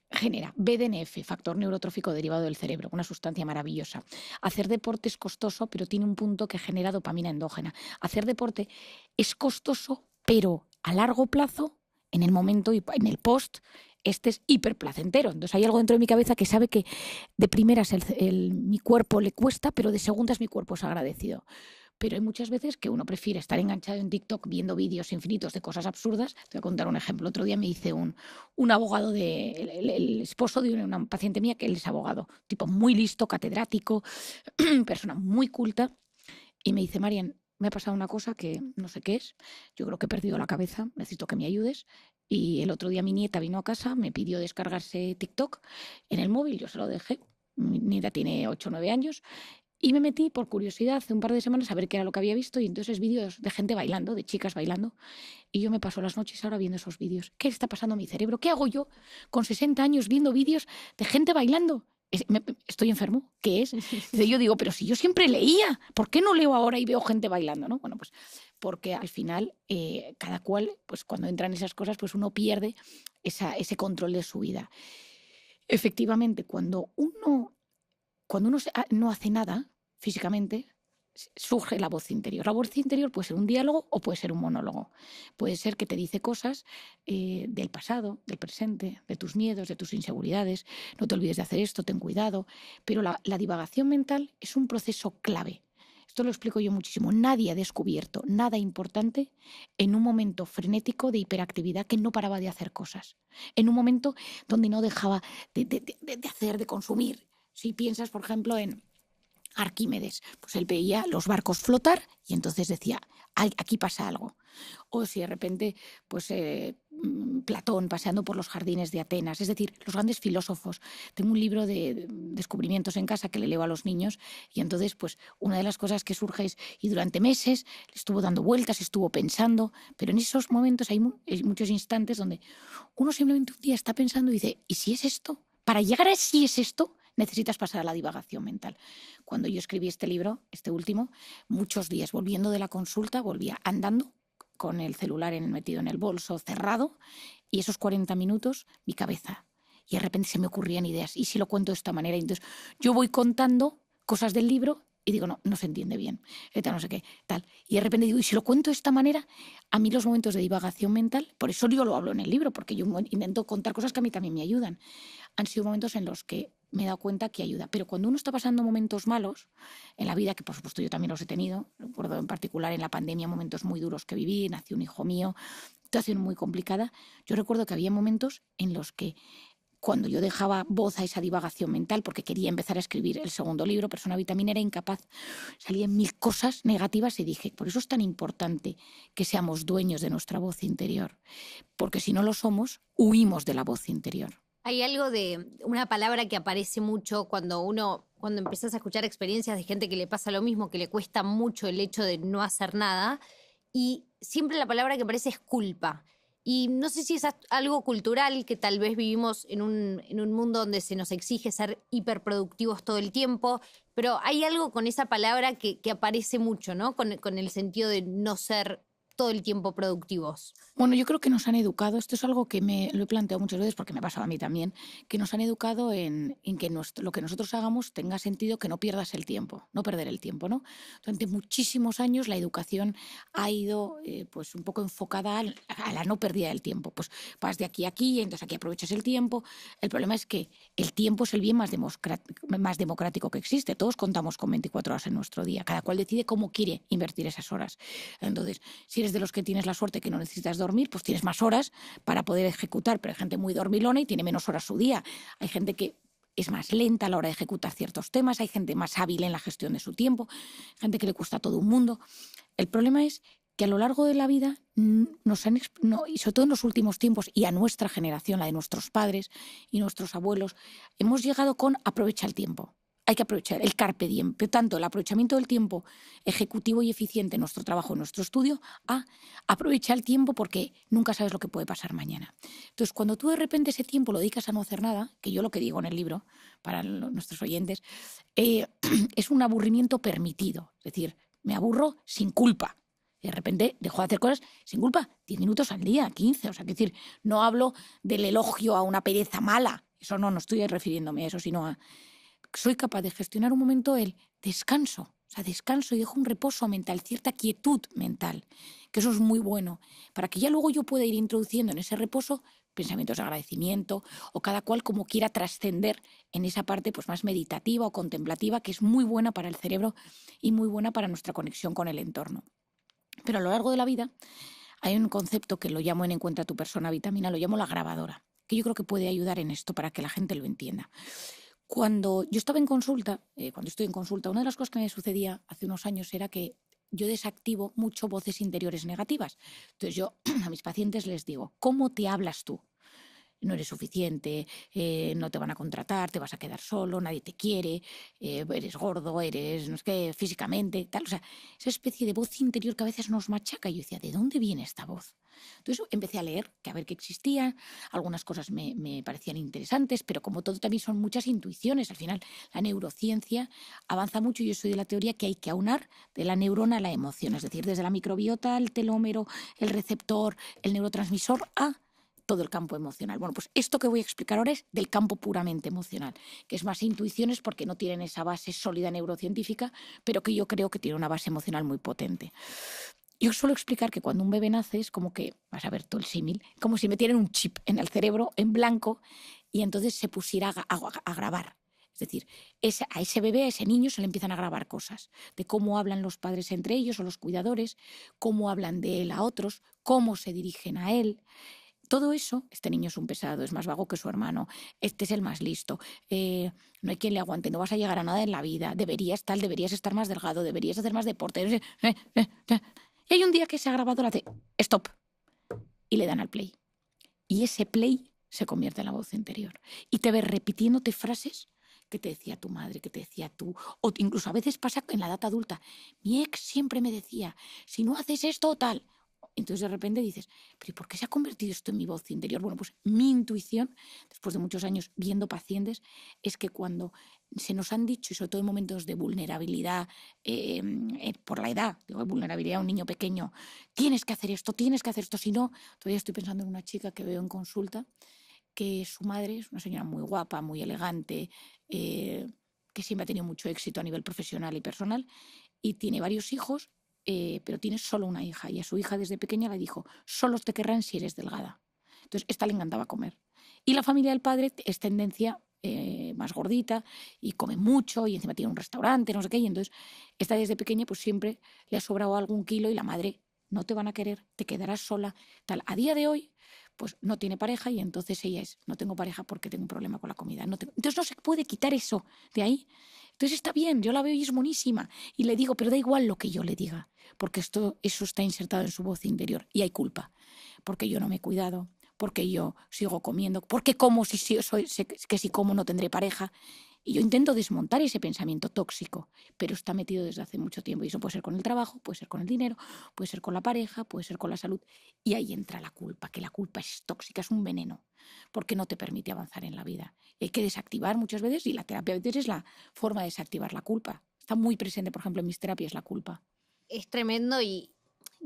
genera BDNF, factor neurotrófico derivado del cerebro, una sustancia maravillosa. Hacer deporte es costoso, pero tiene un punto que genera dopamina endógena. Hacer deporte es costoso, pero a largo plazo, en el momento y en el post, este es hiperplacentero. Entonces hay algo dentro de mi cabeza que sabe que de primeras mi cuerpo le cuesta, pero de segundas mi cuerpo es agradecido. Pero hay muchas veces que uno prefiere estar enganchado en TikTok viendo vídeos infinitos de cosas absurdas. Te voy a contar un ejemplo. Otro día me hice un abogado, el esposo de una paciente mía que él es abogado, tipo muy listo, catedrático, persona muy culta, y me dice, Marian, me ha pasado una cosa que no sé qué es, yo creo que he perdido la cabeza, necesito que me ayudes. Y el otro día mi nieta vino a casa, me pidió descargarse TikTok en el móvil, yo se lo dejé. Mi nieta tiene 8 o 9 años. Y me metí por curiosidad hace un par de semanas a ver qué era lo que había visto, y entonces vídeos de gente bailando, de chicas bailando. Y yo me paso las noches ahora viendo esos vídeos. ¿Qué está pasando en mi cerebro? ¿Qué hago yo con 60 años viendo vídeos de gente bailando? ¿Estoy enfermo? ¿Qué es? Yo digo, pero si yo siempre leía, ¿por qué no leo ahora y veo gente bailando? ¿No? Bueno, pues porque al final cada cual, pues cuando entran esas cosas, pues uno pierde ese control de su vida. Efectivamente, cuando uno no hace nada físicamente, surge la voz interior. La voz interior puede ser un diálogo o puede ser un monólogo. Puede ser que te dice cosas del pasado, del presente, de tus miedos, de tus inseguridades. No te olvides de hacer esto, ten cuidado. Pero la divagación mental es un proceso clave. Esto lo explico yo muchísimo. Nadie ha descubierto nada importante en un momento frenético de hiperactividad que no paraba de hacer cosas. En un momento donde no dejaba de hacer, de consumir. Si piensas, por ejemplo, en Arquímedes, pues él veía los barcos flotar y entonces decía, ay, aquí pasa algo. O si de repente, pues Platón paseando por los jardines de Atenas, es decir, los grandes filósofos. Tengo un libro de descubrimientos en casa que le leo a los niños, y entonces, pues una de las cosas que surge es, y durante meses le estuvo dando vueltas, estuvo pensando, pero en esos momentos hay muchos instantes donde uno simplemente un día está pensando y dice, ¿y si es esto? Para llegar a si es esto, necesitas pasar a la divagación mental. Cuando yo escribí este libro, este último, muchos días volviendo de la consulta, volvía andando con el celular metido en el bolso, cerrado, y esos 40 minutos, mi cabeza. Y de repente se me ocurrían ideas. ¿Y si lo cuento de esta manera? Y entonces yo voy contando cosas del libro y digo, no se entiende bien, no sé qué, tal. Y de repente digo, ¿y si lo cuento de esta manera? A mí los momentos de divagación mental, por eso yo lo hablo en el libro, porque yo intento contar cosas que a mí también me ayudan. Han sido momentos en los que me he dado cuenta que ayuda. Pero cuando uno está pasando momentos malos en la vida, que por supuesto yo también los he tenido, recuerdo en particular en la pandemia momentos muy duros que viví, nació un hijo mío, situación muy complicada, yo recuerdo que había momentos en los que cuando yo dejaba voz a esa divagación mental, porque quería empezar a escribir el segundo libro, Persona Vitamina, era incapaz, salían 1000 cosas negativas y dije, por eso es tan importante que seamos dueños de nuestra voz interior, porque si no lo somos, huimos de la voz interior. Hay algo de una palabra que aparece mucho cuando empiezas a escuchar experiencias de gente que le pasa lo mismo, que le cuesta mucho el hecho de no hacer nada, y siempre la palabra que aparece es culpa. Y no sé si es algo cultural, que tal vez vivimos en un mundo donde se nos exige ser hiperproductivos todo el tiempo, pero hay algo con esa palabra que aparece mucho, ¿no? Con el sentido de no ser todo el tiempo productivos? Bueno, yo creo que nos han educado, esto es algo que lo he planteado muchas veces porque me ha pasado a mí también, que nos han educado en que lo que nosotros hagamos tenga sentido, que no pierdas el tiempo, no perder el tiempo, ¿no? Durante muchísimos años la educación ha ido pues un poco enfocada a la no pérdida del tiempo. Pues vas de aquí a aquí, entonces aquí aprovechas el tiempo. El problema es que el tiempo es el bien más democrático que existe. Todos contamos con 24 horas en nuestro día. Cada cual decide cómo quiere invertir esas horas. Entonces, si eres de los que tienes la suerte que no necesitas dormir, pues tienes más horas para poder ejecutar, pero hay gente muy dormilona y tiene menos horas su día. Hay gente que es más lenta a la hora de ejecutar ciertos temas, hay gente más hábil en la gestión de su tiempo, gente que le cuesta a todo un mundo. El problema es que a lo largo de la vida y sobre todo en los últimos tiempos, y a nuestra generación, la de nuestros padres y nuestros abuelos, hemos llegado con aprovecha el tiempo. Hay que aprovechar el carpe diem, pero tanto el aprovechamiento del tiempo ejecutivo y eficiente en nuestro trabajo, en nuestro estudio, a aprovechar el tiempo porque nunca sabes lo que puede pasar mañana. Entonces, cuando tú de repente ese tiempo lo dedicas a no hacer nada, que yo lo que digo en el libro para nuestros oyentes, es un aburrimiento permitido. Es decir, me aburro sin culpa. De repente dejo de hacer cosas sin culpa, 10 minutos al día, 15. O sea, es decir, no hablo del elogio a una pereza mala. Eso no estoy refiriéndome a eso, sino a soy capaz de gestionar un momento el descanso. O sea, descanso y dejo un reposo mental, cierta quietud mental, que eso es muy bueno, para que ya luego yo pueda ir introduciendo en ese reposo pensamientos de agradecimiento o cada cual como quiera trascender en esa parte pues más meditativa o contemplativa, que es muy buena para el cerebro y muy buena para nuestra conexión con el entorno. Pero a lo largo de la vida hay un concepto que lo llamo en Encuentra tu persona vitamina, lo llamo la grabadora, que yo creo que puede ayudar en esto para que la gente lo entienda. Cuando yo estaba en consulta, cuando estoy en consulta, una de las cosas que me sucedía hace unos años era que yo desactivo mucho voces interiores negativas. Entonces yo a mis pacientes les digo, ¿cómo te hablas tú? No eres suficiente, no te van a contratar, te vas a quedar solo, nadie te quiere, eres gordo, eres, no sé qué, físicamente, tal. O sea, esa especie de voz interior que a veces nos machaca. Y yo decía, ¿de dónde viene esta voz? Entonces empecé a leer, que a ver qué existía, algunas cosas me parecían interesantes, pero como todo también son muchas intuiciones. Al final la neurociencia avanza mucho y yo soy de la teoría que hay que aunar de la neurona a la emoción, es decir, desde la microbiota, el telómero, el receptor, el neurotransmisor a todo el campo emocional. Bueno, pues esto que voy a explicar ahora es del campo puramente emocional, que es más intuiciones porque no tienen esa base sólida neurocientífica, pero que yo creo que tiene una base emocional muy potente. Yo suelo explicar que cuando un bebé nace es como que, vas a ver todo el símil, como si metieran un chip en el cerebro en blanco y entonces se pusiera a grabar. Es decir, a ese bebé, a ese niño se le empiezan a grabar cosas de cómo hablan los padres entre ellos o los cuidadores, cómo hablan de él a otros, cómo se dirigen a él. Todo eso, este niño es un pesado, es más vago que su hermano, este es el más listo, no hay quien le aguante, no vas a llegar a nada en la vida, deberías estar más delgado, deberías hacer más deporte. Y hay un día que esa grabadora hace stop y le dan al play. Y ese play se convierte en la voz interior. Y te ves repitiéndote frases que te decía tu madre, que te decía tú, o incluso a veces pasa en la edad adulta. Mi ex siempre me decía, si no haces esto o tal. Entonces de repente dices, ¿pero por qué se ha convertido esto en mi voz interior? Bueno, pues mi intuición, después de muchos años viendo pacientes, es que cuando se nos han dicho, y sobre todo en momentos de vulnerabilidad, por la edad, digo, vulnerabilidad a un niño pequeño, tienes que hacer esto, si no, todavía estoy pensando en una chica que veo en consulta, que su madre es una señora muy guapa, muy elegante, que siempre ha tenido mucho éxito a nivel profesional y personal, y tiene varios hijos, pero tiene solo una hija, y a su hija desde pequeña le dijo, solo te querrán si eres delgada. Entonces, esta le encantaba comer. Y la familia del padre es tendencia más gordita y come mucho y encima tiene un restaurante, no sé qué, y entonces esta desde pequeña pues siempre le ha sobrado algún kilo y la madre, no te van a querer, te quedarás sola, tal. A día de hoy pues no tiene pareja y entonces ella es, no tengo pareja porque tengo un problema con la comida. Entonces no se puede quitar eso de ahí. Entonces está bien, yo la veo y es monísima. Y le digo, pero da igual lo que yo le diga, porque eso está insertado en su voz interior. Y hay culpa, porque yo no me he cuidado, porque yo sigo comiendo, porque como que si como no tendré pareja. Y yo intento desmontar ese pensamiento tóxico, pero está metido desde hace mucho tiempo. Y eso puede ser con el trabajo, puede ser con el dinero, puede ser con la pareja, puede ser con la salud. Y ahí entra la culpa, que la culpa es tóxica, es un veneno, porque no te permite avanzar en la vida. Y hay que desactivar muchas veces, y la terapia a veces es la forma de desactivar la culpa. Está muy presente, por ejemplo, en mis terapias la culpa. Es tremendo y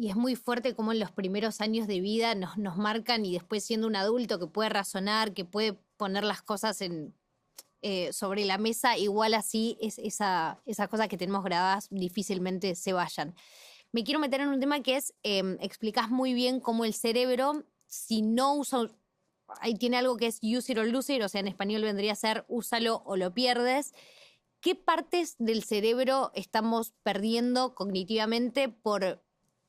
Y es muy fuerte cómo en los primeros años de vida nos marcan y después siendo un adulto que puede razonar, que puede poner las cosas sobre la mesa, igual así esas cosas que tenemos grabadas difícilmente se vayan. Me quiero meter en un tema que es, explicás muy bien cómo el cerebro, si no usa, ahí tiene algo que es use it or lose it, o sea, en español vendría a ser úsalo o lo pierdes. ¿Qué partes del cerebro estamos perdiendo cognitivamente por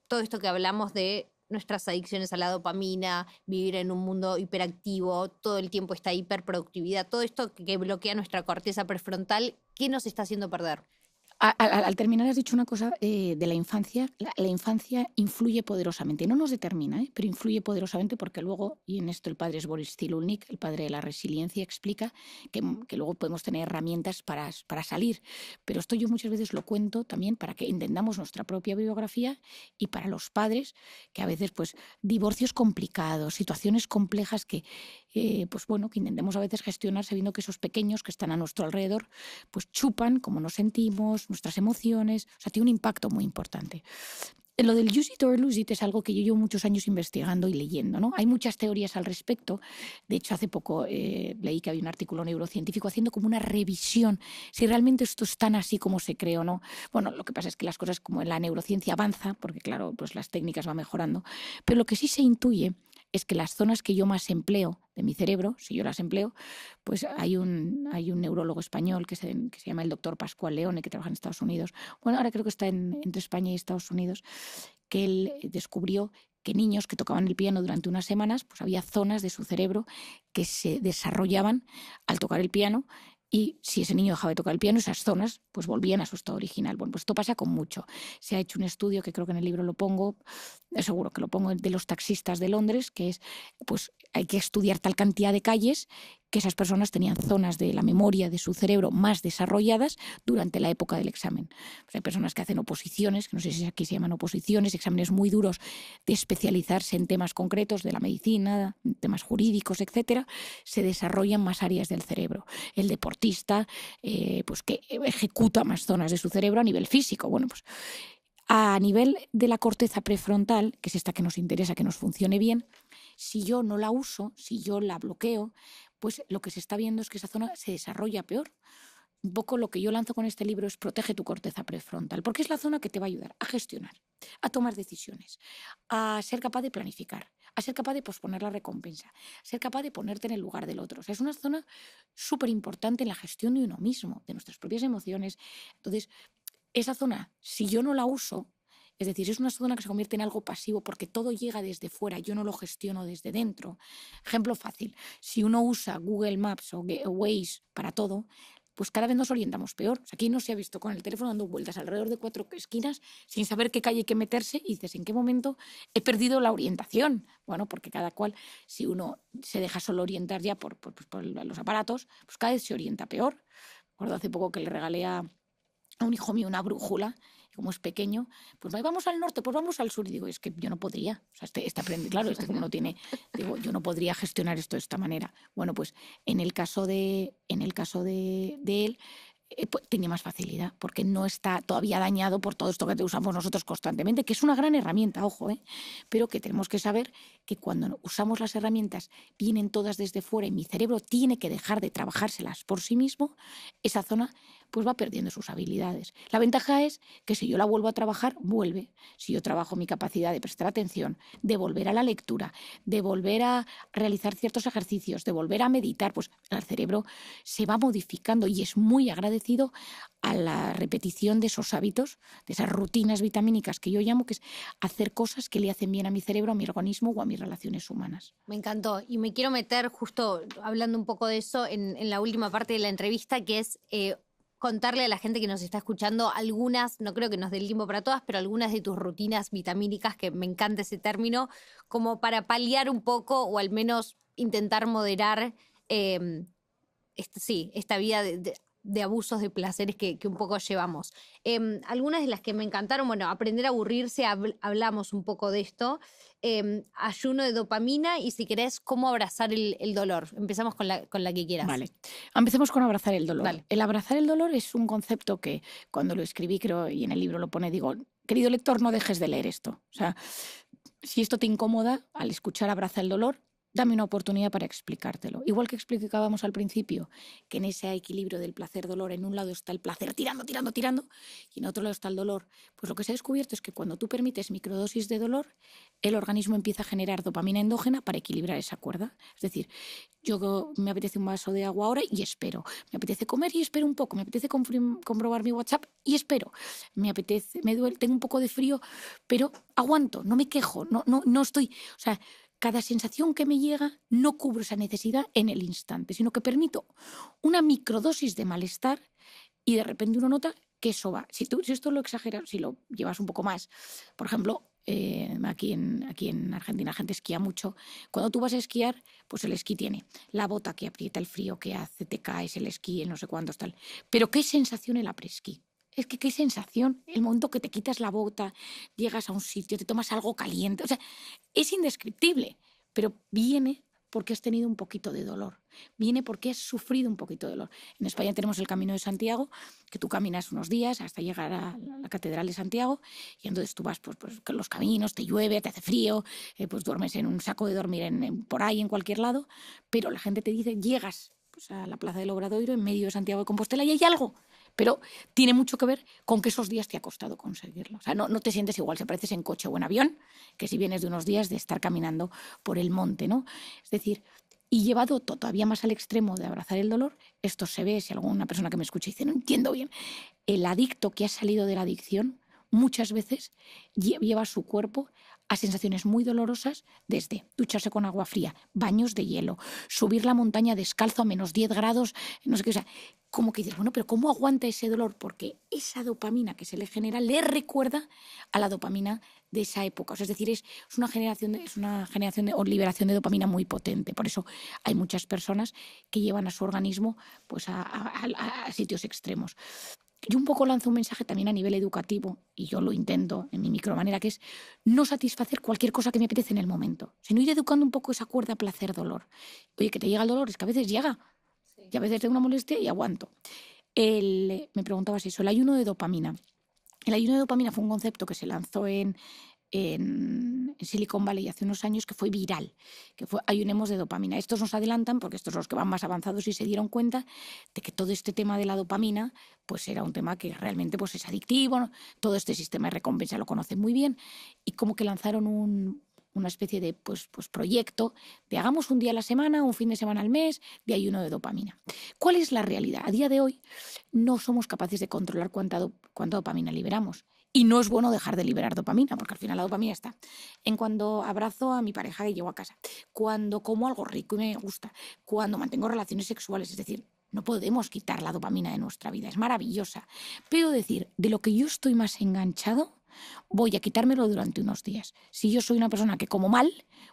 todo esto que hablamos de nuestras adicciones a la dopamina, vivir en un mundo hiperactivo, todo el tiempo esta hiperproductividad, todo esto que bloquea nuestra corteza prefrontal? ¿Qué nos está haciendo perder? Al terminar has dicho una cosa de la infancia. La infancia influye poderosamente, no nos determina, pero influye poderosamente porque luego, y en esto el padre es Boris Cyrulnik, el padre de la resiliencia, explica que luego podemos tener herramientas para salir. Pero esto yo muchas veces lo cuento también para que entendamos nuestra propia biografía y para los padres, que a veces pues divorcios complicados, situaciones complejas que intentemos a veces gestionar sabiendo que esos pequeños que están a nuestro alrededor pues chupan cómo nos sentimos, nuestras emociones, o sea, tiene un impacto muy importante. Lo del use it or lose it es algo que yo llevo muchos años investigando y leyendo, ¿no? Hay muchas teorías al respecto. De hecho, hace poco leí que había un artículo neurocientífico haciendo como una revisión si realmente esto es tan así como se cree o no. Bueno, lo que pasa es que las cosas como en la neurociencia avanza, porque claro, pues las técnicas van mejorando, pero lo que sí se intuye es que las zonas que yo más empleo de mi cerebro, si yo las empleo, pues hay un neurólogo español que se llama el doctor Pascual Leone, que trabaja en Estados Unidos. Bueno, ahora creo que está entre España y Estados Unidos, que él descubrió que niños que tocaban el piano durante unas semanas, pues había zonas de su cerebro que se desarrollaban al tocar el piano. Y si ese niño dejaba de tocar el piano, esas zonas pues volvían a su estado original. Bueno, pues esto pasa con mucho. Se ha hecho un estudio, que creo que en el libro lo pongo, seguro que lo pongo, de los taxistas de Londres, que es, pues hay que estudiar tal cantidad de calles que esas personas tenían zonas de la memoria de su cerebro más desarrolladas durante la época del examen. Pues hay personas que hacen oposiciones, que no sé si aquí se llaman oposiciones, exámenes muy duros de especializarse en temas concretos de la medicina, temas jurídicos, etcétera, se desarrollan más áreas del cerebro. El deportista, pues que ejecuta más zonas de su cerebro a nivel físico. Bueno, pues a nivel de la corteza prefrontal, que es esta que nos interesa, que nos funcione bien, si yo no la uso, si yo la bloqueo, pues lo que se está viendo es que esa zona se desarrolla peor. Un poco lo que yo lanzo con este libro es protege tu corteza prefrontal, porque es la zona que te va a ayudar a gestionar, a tomar decisiones, a ser capaz de planificar, a ser capaz de posponer la recompensa, a ser capaz de ponerte en el lugar del otro. O sea, es una zona súper importante en la gestión de uno mismo, de nuestras propias emociones. Entonces, esa zona, si yo no la uso, es decir, es una zona que se convierte en algo pasivo porque todo llega desde fuera, yo no lo gestiono desde dentro. Ejemplo fácil, si uno usa Google Maps o Waze para todo, pues cada vez nos orientamos peor. O sea, aquí no se ha visto con el teléfono dando vueltas alrededor de 4 esquinas sin saber qué calle hay que meterse y dices, ¿en qué momento he perdido la orientación? Bueno, porque cada cual, si uno se deja solo orientar ya por los aparatos, pues cada vez se orienta peor. Recuerdo hace poco que le regalé a un hijo mío una brújula, como es pequeño, pues vamos al norte, pues vamos al sur. Y digo, es que yo no podría. O sea, claro, como no tiene, digo, yo no podría gestionar esto de esta manera. Bueno, pues en el caso de él, pues tenía más facilidad, porque no está todavía dañado por todo esto que usamos nosotros constantemente, que es una gran herramienta, ojo, pero que tenemos que saber que cuando usamos las herramientas vienen todas desde fuera y mi cerebro tiene que dejar de trabajárselas por sí mismo, esa zona pues va perdiendo sus habilidades. La ventaja es que si yo la vuelvo a trabajar, vuelve. Si yo trabajo mi capacidad de prestar atención, de volver a la lectura, de volver a realizar ciertos ejercicios, de volver a meditar, pues el cerebro se va modificando y es muy agradecido a la repetición de esos hábitos, de esas rutinas vitamínicas que yo llamo, que es hacer cosas que le hacen bien a mi cerebro, a mi organismo o a mis relaciones humanas. Me encantó. Y me quiero meter, justo hablando un poco de eso, en la última parte de la entrevista, que es contarle a la gente que nos está escuchando algunas, no creo que nos dé el tiempo para todas, pero algunas de tus rutinas vitamínicas, que me encanta ese término, como para paliar un poco o al menos intentar moderar esta vida de abusos de placeres que un poco llevamos. Algunas de las que me encantaron, bueno, aprender a aburrirse, hablamos un poco de esto, ayuno de dopamina y si querés, cómo abrazar el dolor. Empezamos con la que quieras. Vale, empecemos con abrazar el dolor. Dale. El abrazar el dolor es un concepto que cuando lo escribí, creo, y en el libro lo pone, digo, querido lector, no dejes de leer esto. O sea, si esto te incomoda, al escuchar Abraza el dolor, dame una oportunidad para explicártelo. Igual que explicábamos al principio, que en ese equilibrio del placer-dolor, en un lado está el placer tirando, tirando, tirando, y en otro lado está el dolor. Pues lo que se ha descubierto es que cuando tú permites microdosis de dolor, el organismo empieza a generar dopamina endógena para equilibrar esa cuerda. Es decir, yo me apetece un vaso de agua ahora y espero. Me apetece comer y espero un poco. Me apetece comprobar mi WhatsApp y espero. Me apetece, me duele, tengo un poco de frío, pero aguanto, no me quejo, no estoy... O sea, cada sensación que me llega no cubro esa necesidad en el instante, sino que permito una microdosis de malestar y de repente uno nota que eso va. Si esto lo exageras, si lo llevas un poco más, por ejemplo, aquí en Argentina la gente esquía mucho. Cuando tú vas a esquiar, pues el esquí tiene la bota que aprieta el frío que hace, te caes, el esquí, el no sé cuántos, tal. Pero qué sensación el apresquí. Es que qué sensación, el momento que te quitas la bota, llegas a un sitio, te tomas algo caliente, o sea, es indescriptible, pero viene porque has tenido un poquito de dolor, viene porque has sufrido un poquito de dolor. En España tenemos el Camino de Santiago, que tú caminas unos días hasta llegar a la Catedral de Santiago, y entonces tú vas pues con los caminos, te llueve, te hace frío, pues duermes en un saco de dormir por ahí, en cualquier lado, pero la gente te dice, llegas pues, a la Plaza del Obradoiro, en medio de Santiago de Compostela, y hay algo. Pero tiene mucho que ver con que esos días te ha costado conseguirlo. O sea, no te sientes igual si apareces en coche o en avión que si vienes de unos días de estar caminando por el monte, ¿no? Es decir, y llevado todavía más al extremo de abrazar el dolor, esto se ve, si alguna persona que me escucha dice, no entiendo bien, el adicto que ha salido de la adicción muchas veces lleva su cuerpo a sensaciones muy dolorosas, desde ducharse con agua fría, baños de hielo, subir la montaña descalzo a menos 10 grados, no sé qué, o sea, como que dices, bueno, pero ¿cómo aguanta ese dolor? Porque esa dopamina que se le genera le recuerda a la dopamina de esa época. O sea, es decir, es una generación o liberación de dopamina muy potente. Por eso hay muchas personas que llevan a su organismo pues, a sitios extremos. Yo un poco lanzo un mensaje también a nivel educativo, y yo lo intento en mi micromanera, que es no satisfacer cualquier cosa que me apetece en el momento, sino ir educando un poco esa cuerda placer-dolor. Oye, que te llega el dolor, es que a veces llega, sí. Y a veces tengo una molestia y aguanto. Me preguntabas eso, el ayuno de dopamina. El ayuno de dopamina fue un concepto que se lanzó en Silicon Valley hace unos años, que fue viral, que fue ayunemos de dopamina. Estos nos adelantan porque estos son los que van más avanzados y se dieron cuenta de que todo este tema de la dopamina pues era un tema que realmente pues, es adictivo, ¿no? Todo este sistema de recompensa lo conocen muy bien, y como que lanzaron una especie de pues, proyecto de hagamos un día a la semana, un fin de semana al mes de ayuno de dopamina. ¿Cuál es la realidad? A día de hoy no somos capaces de controlar cuánta dopamina liberamos. Y no es bueno dejar de liberar dopamina, porque al final la dopamina está en cuando abrazo a mi pareja y llego a casa, cuando como algo rico y me gusta, cuando mantengo relaciones sexuales. Es decir, no podemos quitar la dopamina de nuestra vida, es maravillosa. Pero decir, de lo que yo estoy más enganchado, voy a quitármelo durante unos días. Si yo soy una persona que como mal,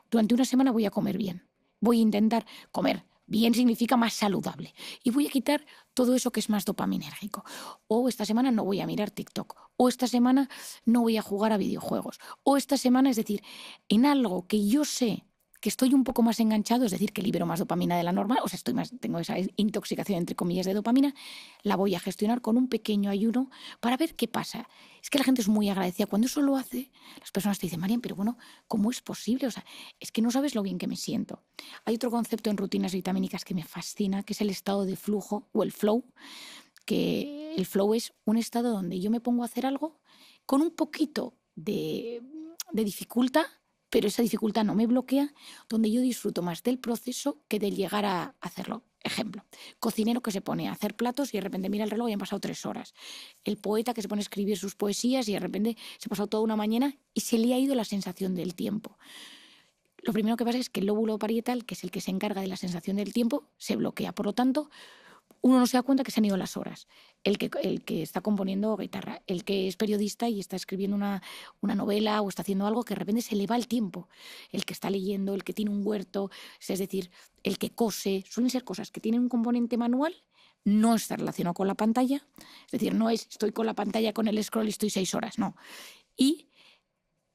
durante una semana voy a comer bien. Voy a intentar comer bien, significa más saludable. Y voy a quitar todo eso que es más dopaminérgico. O esta semana no voy a mirar TikTok. O esta semana no voy a jugar a videojuegos. O esta semana, es decir, en algo que yo sé que estoy un poco más enganchado, es decir, que libero más dopamina de la normal, o sea, tengo esa intoxicación, entre comillas, de dopamina, la voy a gestionar con un pequeño ayuno para ver qué pasa. Es que la gente es muy agradecida. Cuando eso lo hace, las personas te dicen, Marian, pero bueno, ¿cómo es posible? O sea, es que no sabes lo bien que me siento. Hay otro concepto en rutinas vitamínicas que me fascina, que es el estado de flujo o el flow, que el flow es un estado donde yo me pongo a hacer algo con un poquito de dificultad, pero esa dificultad no me bloquea, donde yo disfruto más del proceso que del llegar a hacerlo. Ejemplo, cocinero que se pone a hacer platos y de repente mira el reloj y han pasado 3 horas. El poeta que se pone a escribir sus poesías y de repente se ha pasado toda una mañana y se le ha ido la sensación del tiempo. Lo primero que pasa es que el lóbulo parietal, que es el que se encarga de la sensación del tiempo, se bloquea. Por lo tanto, uno no se da cuenta que se han ido las horas. El que está componiendo guitarra, el que es periodista y está escribiendo una novela o está haciendo algo, que de repente se le va el tiempo. El que está leyendo, el que tiene un huerto, es decir, el que cose, suelen ser cosas que tienen un componente manual, no está relacionado con la pantalla. Es decir, no es estoy con la pantalla, con el scroll y estoy 6 horas, no. Y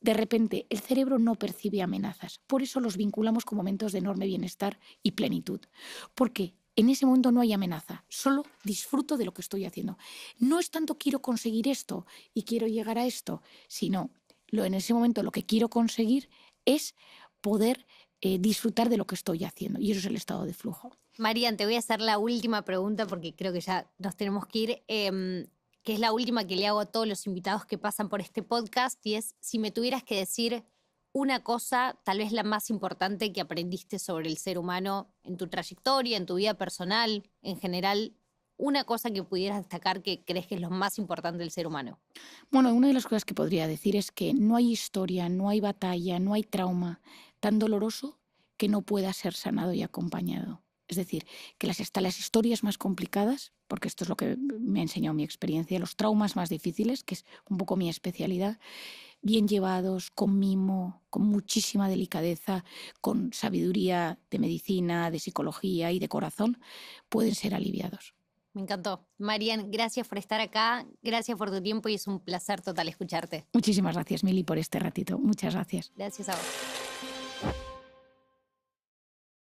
de repente el cerebro no percibe amenazas. Por eso los vinculamos con momentos de enorme bienestar y plenitud. ¿Por qué? en ese momento no hay amenaza, solo disfruto de lo que estoy haciendo. No es tanto quiero conseguir esto y quiero llegar a esto, sino en ese momento lo que quiero conseguir es poder disfrutar de lo que estoy haciendo. Y eso es el estado de flujo. Marian, te voy a hacer la última pregunta porque creo que ya nos tenemos que ir, que es la última que le hago a todos los invitados que pasan por este podcast, y es si me tuvieras que decir una cosa, tal vez la más importante que aprendiste sobre el ser humano en tu trayectoria, en tu vida personal, en general, una cosa que pudieras destacar que crees que es lo más importante del ser humano. Bueno, una de las cosas que podría decir es que no hay historia, no hay batalla, no hay trauma tan doloroso que no pueda ser sanado y acompañado. Es decir, que las historias más complicadas, porque esto es lo que me ha enseñado mi experiencia, los traumas más difíciles, que es un poco mi especialidad, bien llevados, con mimo, con muchísima delicadeza, con sabiduría de medicina, de psicología y de corazón, pueden ser aliviados. Me encantó. Marian, gracias por estar acá, gracias por tu tiempo y es un placer total escucharte. Muchísimas gracias, Mili, por este ratito. Muchas gracias. Gracias a vos.